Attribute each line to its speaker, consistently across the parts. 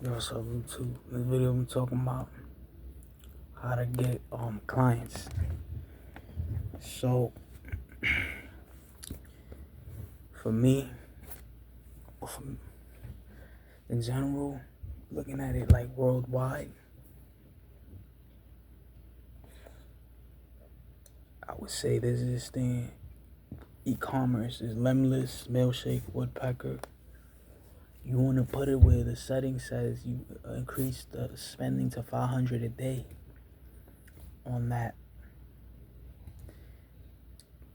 Speaker 1: Yo, what's up, YouTube? In this video, I'm talking about how to get clients. So, for me, in general, looking at it like worldwide, I would say there's this thing, e-commerce is Lemless, Mailshake, Woodpecker. You want to put it where the setting says you increase the spending to $500 a day on that.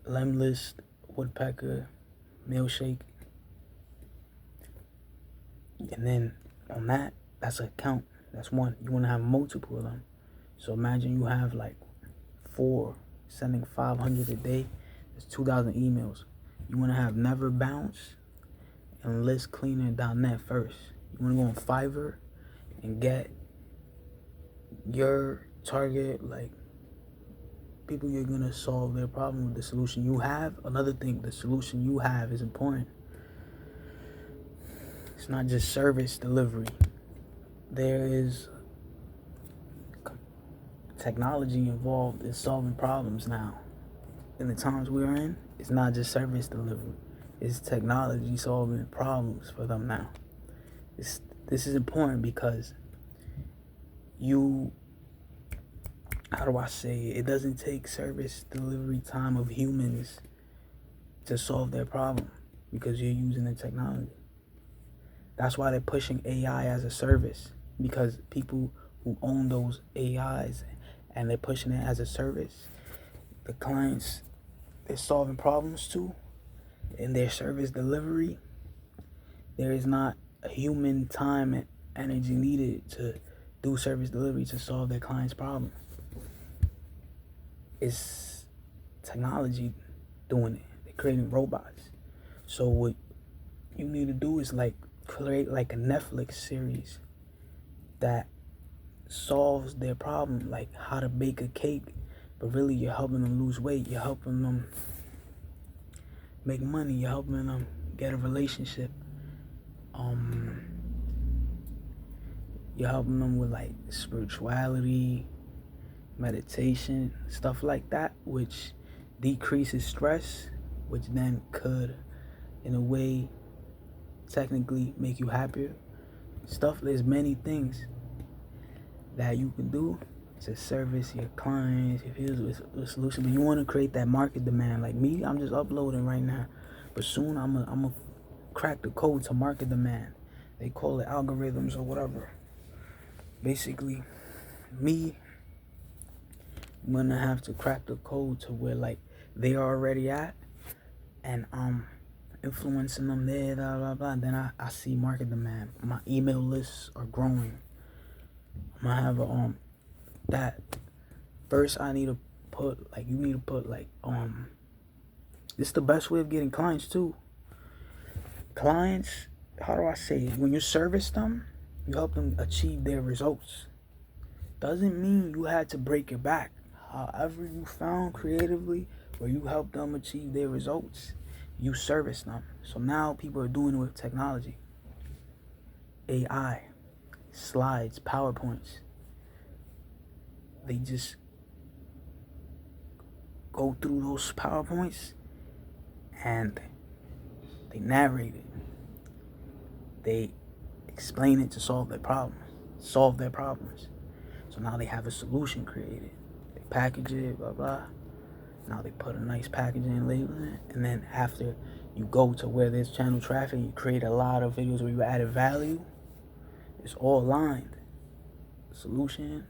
Speaker 1: Lemless, Woodpecker, Mailshake, and then on that's a count. That's one. You want to have multiple of them. So imagine you have like 4 sending 500 a day. That's 2,000 emails. You want to have Never Bounce and listcleaner.net first. You want to go on Fiverr and get your target, like people you're going to solve their problem with the solution you have. Another thing, the solution you have is important. It's not just service delivery. There is technology involved in solving problems now. In the times we're in, it's not just service delivery. It's technology solving problems for them now. This is important because how do I say it? It doesn't take service delivery time of humans to solve their problem because you're using the technology. That's why they're pushing AI as a service, because people who own those AIs and they're pushing it as a service, the clients they're solving problems too. In their service delivery, there is not a human time and energy needed to do service delivery to solve their client's problem. It's technology doing it. They're creating robots. So what you need to do is like create like a Netflix series that solves their problem, like how to bake a cake, but really you're helping them lose weight, you're helping them make money, you're helping them get a relationship, you're helping them with like spirituality, meditation, stuff like that, which decreases stress, which then could in a way technically make you happier. There's many things that you can do to service your clients if here's a solution. But you want to create that market demand. Like me, I'm just uploading right now, but soon I'm a crack the code to market demand. They call it algorithms or whatever. Basically, I'm gonna have to crack the code to where like they are already at, and influencing them there, blah blah blah. Then I see market demand. My email lists are growing. I'm gonna have that first. I need to put like this is the best way of getting clients too. Clients, how do I say it? When you service them, you help them achieve their results. Doesn't mean you had to break your back. However you found creatively where you help them achieve their results, you service them. So now people are doing it with technology. AI, slides, PowerPoints. They just go through those PowerPoints and they narrate it. They explain it to solve their problems. So now they have a solution created. They package it, blah, blah. Now they put a nice packaging and labeling it. And then after you go to where there's channel traffic, you create a lot of videos where you added value. It's all aligned. Solution.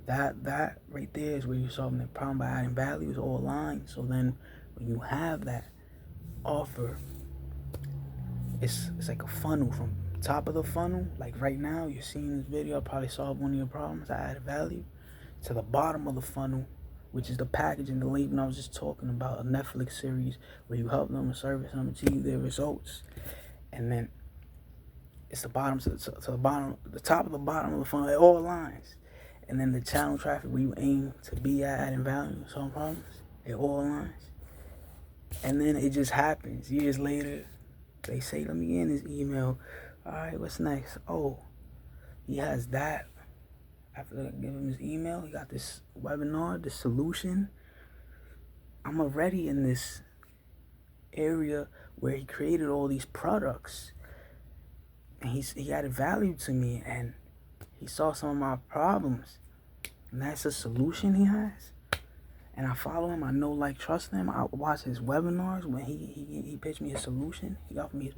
Speaker 1: That right there is where you're solving the problem by adding value. It's all aligned. So then when you have that offer, it's like a funnel. From top of the funnel, like right now you're seeing this video, I probably solved one of your problems, I added value, to the bottom of the funnel, which is the packaging, the labeling I was just talking about, a Netflix series where you help them service them achieve their results. And then it's the bottom to the bottom, the top of the bottom of the funnel, it all aligns. And then the channel traffic where you aim to be at adding value, solving problems, it all aligns. And then it just happens. Years later, they say, let me get in this email. All right, what's next? Oh, he has that. After I give him his email, he got this webinar, this solution. I'm already in this area where he created all these products, and he added value to me, and he saw some of my problems, and that's a solution he has. And I follow him. I know, like, trust him. I watch his webinars. When he pitched me his solution, he offered me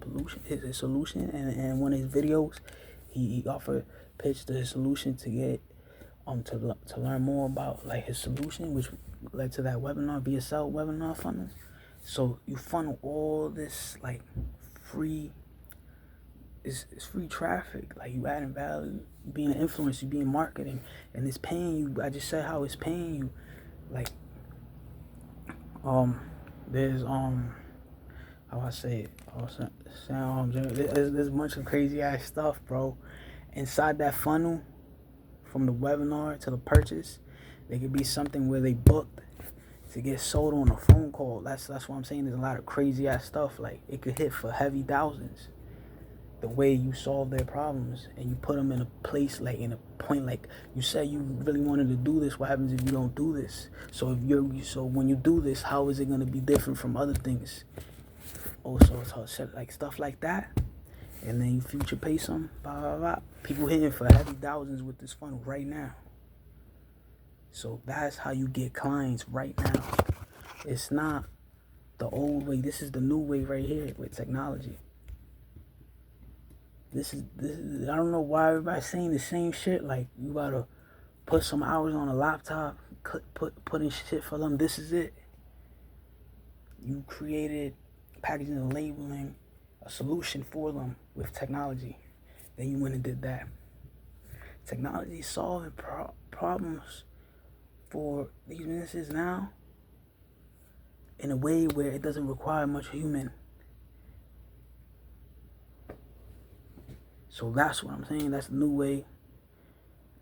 Speaker 1: his solution, and one of his videos, he pitched his solution to get to learn more about, like, his solution, which led to that webinar, VSL webinar funnel. So you funnel all this, like, free. It's free traffic. Like, you adding value, you being an influencer, you being marketing, and it's paying you. I just said how it's paying you. Like, there's how I say it. There's a bunch of crazy ass stuff, bro. Inside that funnel, from the webinar to the purchase, there could be something where they booked to get sold on a phone call. That's what I'm saying. There's a lot of crazy ass stuff. Like, it could hit for heavy thousands. The way you solve their problems, and you put them in a place, like, in a point, like, you said you really wanted to do this. What happens if you don't do this? So when you do this, how is it going to be different from other things? Also, like, stuff like that. And then you future pace them, blah, blah, blah. People hitting for heavy thousands with this funnel right now. So that's how you get clients right now. It's not the old way. This is the new way right here with technology. This is I don't know why everybody's saying the same shit. Like, you gotta put some hours on a laptop, put in shit for them. This is it. You created packaging and labeling, a solution for them with technology. Then you went and did that. Technology solving problems for these businesses now in a way where it doesn't require much human. So that's what I'm saying. That's the new way.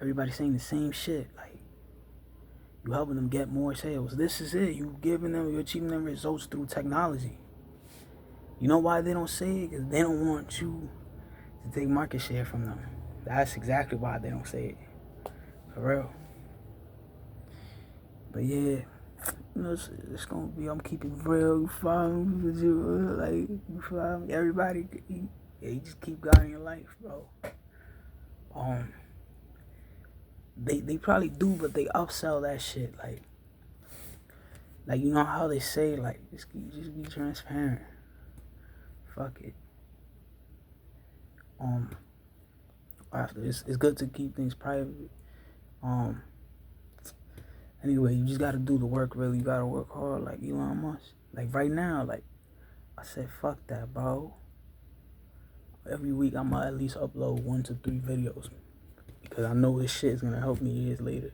Speaker 1: Everybody's saying the same shit. Like, you helping them get more sales. This is it. You're achieving them results through technology. You know why they don't say it? Because they don't want you to take market share from them. That's exactly why they don't say it. For real. But yeah, it's gonna be, I'm keeping it real. You follow me? Like, you follow me? Everybody, you just keep God in your life, bro. They probably do, but they upsell that shit. Like, you know how they say, like, just be transparent. Fuck it. After it's good to keep things private. Anyway, you just gotta do the work. Really, you gotta work hard, like Elon Musk. Like, right now, like, I said, fuck that, bro. Every week I'm gonna at least upload 1 to 3 videos, because I know this shit is gonna help me years later.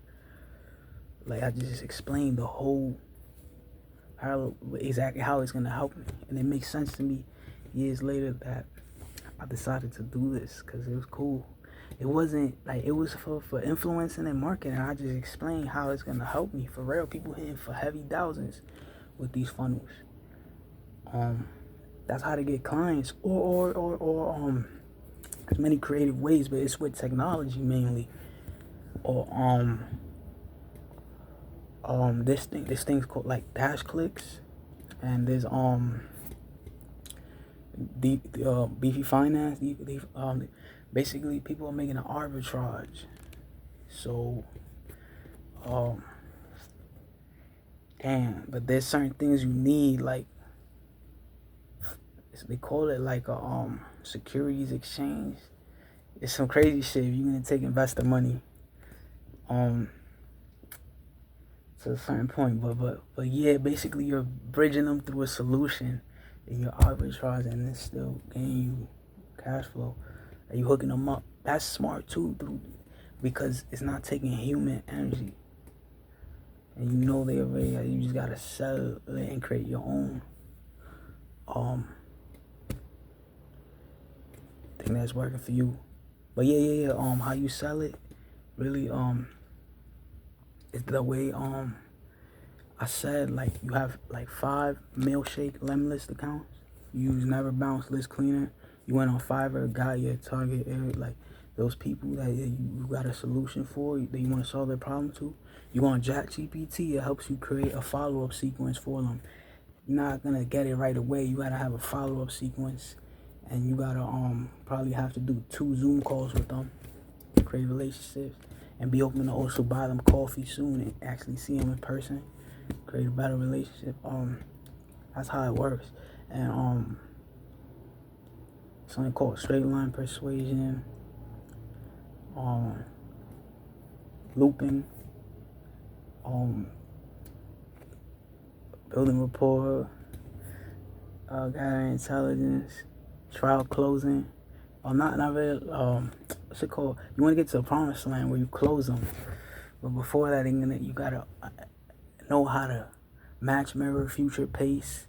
Speaker 1: Like, I just explained the whole exactly how it's gonna help me, and it makes sense to me years later that I decided to do this, because it was cool. It wasn't like, it was for influencing and marketing. I just explained how it's gonna help me for real. People hitting for heavy thousands with these funnels. That's how to get clients, or there's many creative ways, but it's with technology mainly. Or this thing's called, like, dash clicks, and there's beefy finance. Basically, people are making an arbitrage. So but there's certain things you need, like, they call it like a securities exchange. It's some crazy shit if you're gonna take investor money to a certain point, but yeah, basically you're bridging them through a solution, and you're arbitraging, and it's still getting you cash flow, and you hooking them up. That's smart too, because it's not taking human energy, and you know they already. You just gotta sell it and create your own. Thing that's working for you. But yeah. How you sell it, really, is the way I said, like, you have like 5 milkshake lemlist accounts. You use Never Bounce List Cleaner. You went on Fiverr, got your target area, like, those people that you got a solution for, that you want to solve their problem to, you go on ChatGPT. It helps you create a follow-up sequence for them. You're not gonna get it right away. You gotta have a follow-up sequence, and you gotta probably have to do 2 Zoom calls with them, create relationships, and be open to also buy them coffee soon and actually see them in person, create a better relationship. That's how it works. And something called straight line persuasion, looping, building rapport, gathering intelligence, trial closing. Not really. What's it called? You want to get to the promised land where you close them, but before that, you gotta know how to match, mirror, future pace,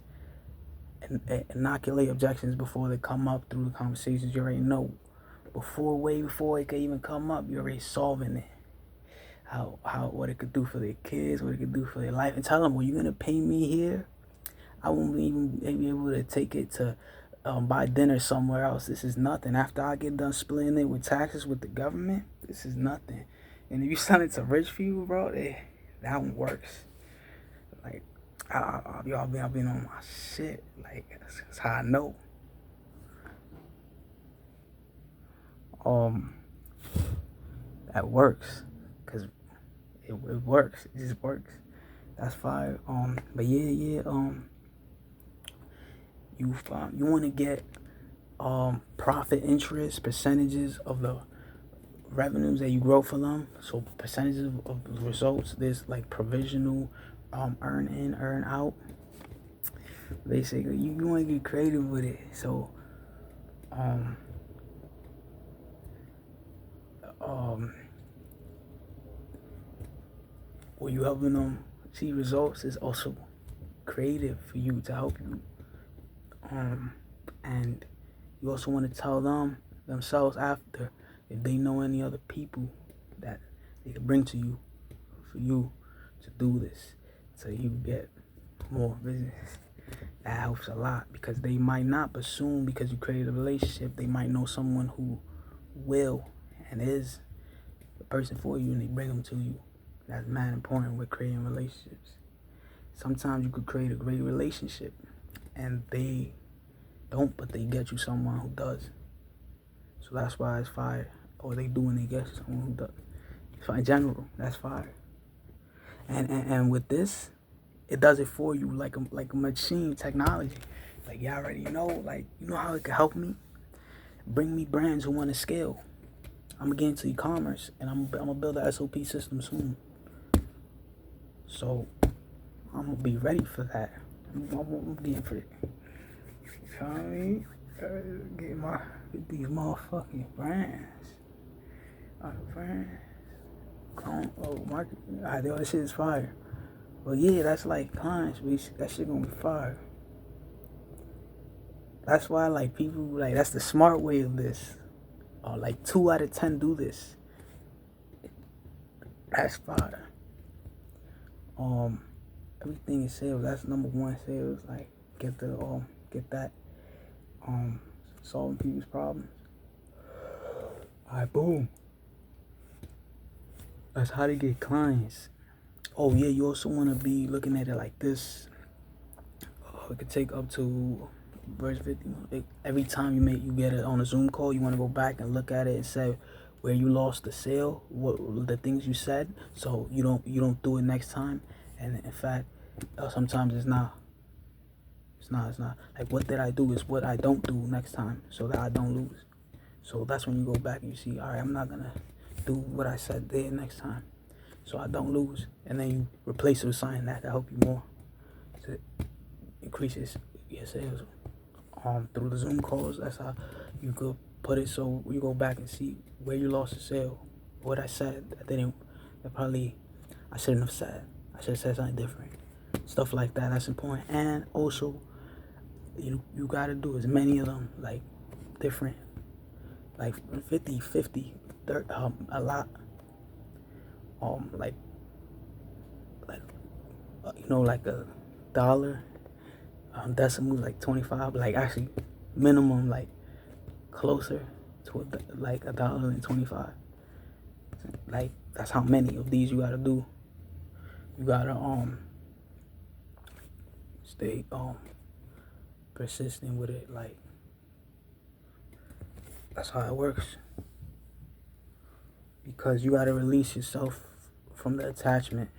Speaker 1: and inoculate objections before they come up through the conversations. You already know way before it could even come up. You're already solving it. What it could do for their kids, what it could do for their life, and tell them, well, you're gonna pay me here. I won't even be able to take it to buy dinner somewhere else. This is nothing. After I get done splitting it with taxes with the government, this is nothing. And if you sell it to rich people, bro, that one works. Like, I'll be on my shit. Like, that's how I know. That works, cause it works. It just works. That's fire. But yeah. You want to get profit interest percentages of the revenues that you grow for them. So percentages of the results. There's like provisional, earn in, earn out. Basically, you want to get creative with it. So when you helping them see results, is also creative for you to help you. And you also want to tell themselves after, if they know any other people that they can bring to you for you to do this, so you get more business. That helps a lot, because they might not, but soon, because you created a relationship, they might know someone who will and is the person for you, and they bring them to you. That's mad important with creating relationships. Sometimes you could create a great relationship and they don't, but they get you someone who does. So that's why it's fire. Or they do and they get someone who does. So in general, that's fire. And with this, it does it for you like a machine technology. Like, you already know, like, you know how it can help me? Bring me brands who want to scale. I'm gonna get into e-commerce, and I'm gonna build an SOP system soon. So I'm gonna be ready for that. I'm getting for it. You know what I mean? Get these motherfucking brands. Brands. Market. That shit is fire. Well, yeah, that's like clients. That shit gonna be fire. That's why, like, people, like, that's the smart way of this. Like 2 out of 10 do this. That's fire. Everything is sales. That's number 1 sales. Like, get that. Solving people's problems. Alright, boom. That's how to get clients. Oh yeah, you also want to be looking at it like this. It could take up to verse 50. Every time you get it on a Zoom call, you want to go back and look at it and say where you lost the sale, what the things you said, so you don't do it next time. And in fact, sometimes it's not. Like, what did I do is what I don't do next time, so that I don't lose. So that's when you go back and you see, all right, I'm not gonna do what I said there next time, so I don't lose. And then you replace it with something that can help you more to increase your sales. Through the Zoom calls, that's how you could put it. So you go back and see where you lost the sale, what I said I shouldn't have said. I should have said something different. Stuff like that. That's important. And also, you gotta do as many of them, like, different, like 50, 30, a lot. Like like a dollar, decimals, like 25, like, actually minimum, like, closer to like $1.25. Like that's how many of these you gotta do. You gotta stay persistent with it. Like that's how it works. Because you gotta release yourself from the attachment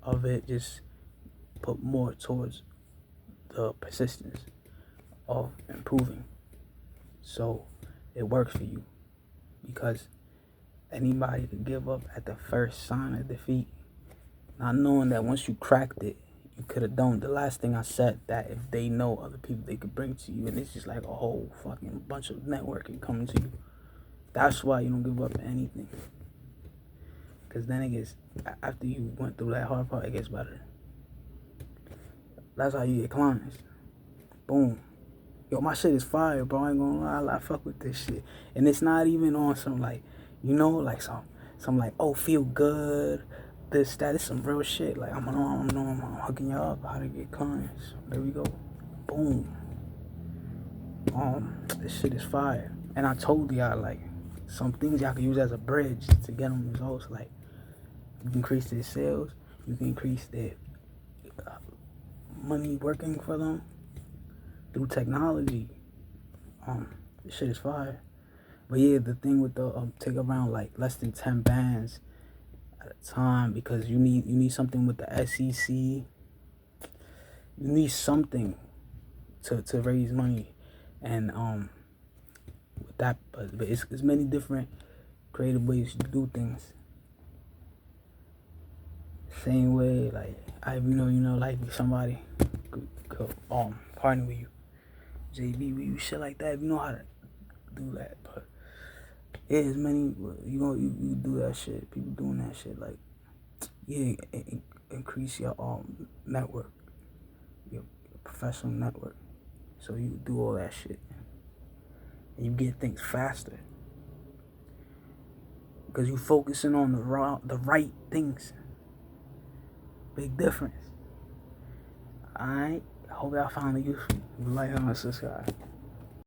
Speaker 1: of it. Just put more towards the persistence of improving. So it works for you. Because anybody could give up at the first sign of defeat, not knowing that once you cracked it, you could have done the last thing I said, that if they know other people they could bring to you, and it's just like a whole fucking bunch of networking coming to you. That's why you don't give up at anything. Because then it gets, after you went through that hard part, it gets better. That's how you get clients. Boom. Yo, my shit is fire, bro. I ain't gonna lie, I fuck with this shit. And it's not even on some like, you know, like some like, oh, feel good, this, that. It's some real shit. Like, I'm hooking y'all up how to get clients. There we go. Boom. This shit is fire. And I told y'all, like, some things y'all can use as a bridge to get them results. Like, you can increase their sales. You can increase their money working for them through technology. This shit is fire. But yeah, the thing with the take around like less than 10 bands at a time, because you need something with the SEC. You need something to raise money, and with that, but it's many different creative ways to do things. Same way, like like somebody could partner with you, JB with you, shit like that. If you know how to do that, but yeah, as many you do that shit. People doing that shit, like yeah, increase your network, your professional network, so you do all that shit, and you get things faster because you focusing on the right things. Big difference. Alright, I hope y'all found it useful. Like and subscribe.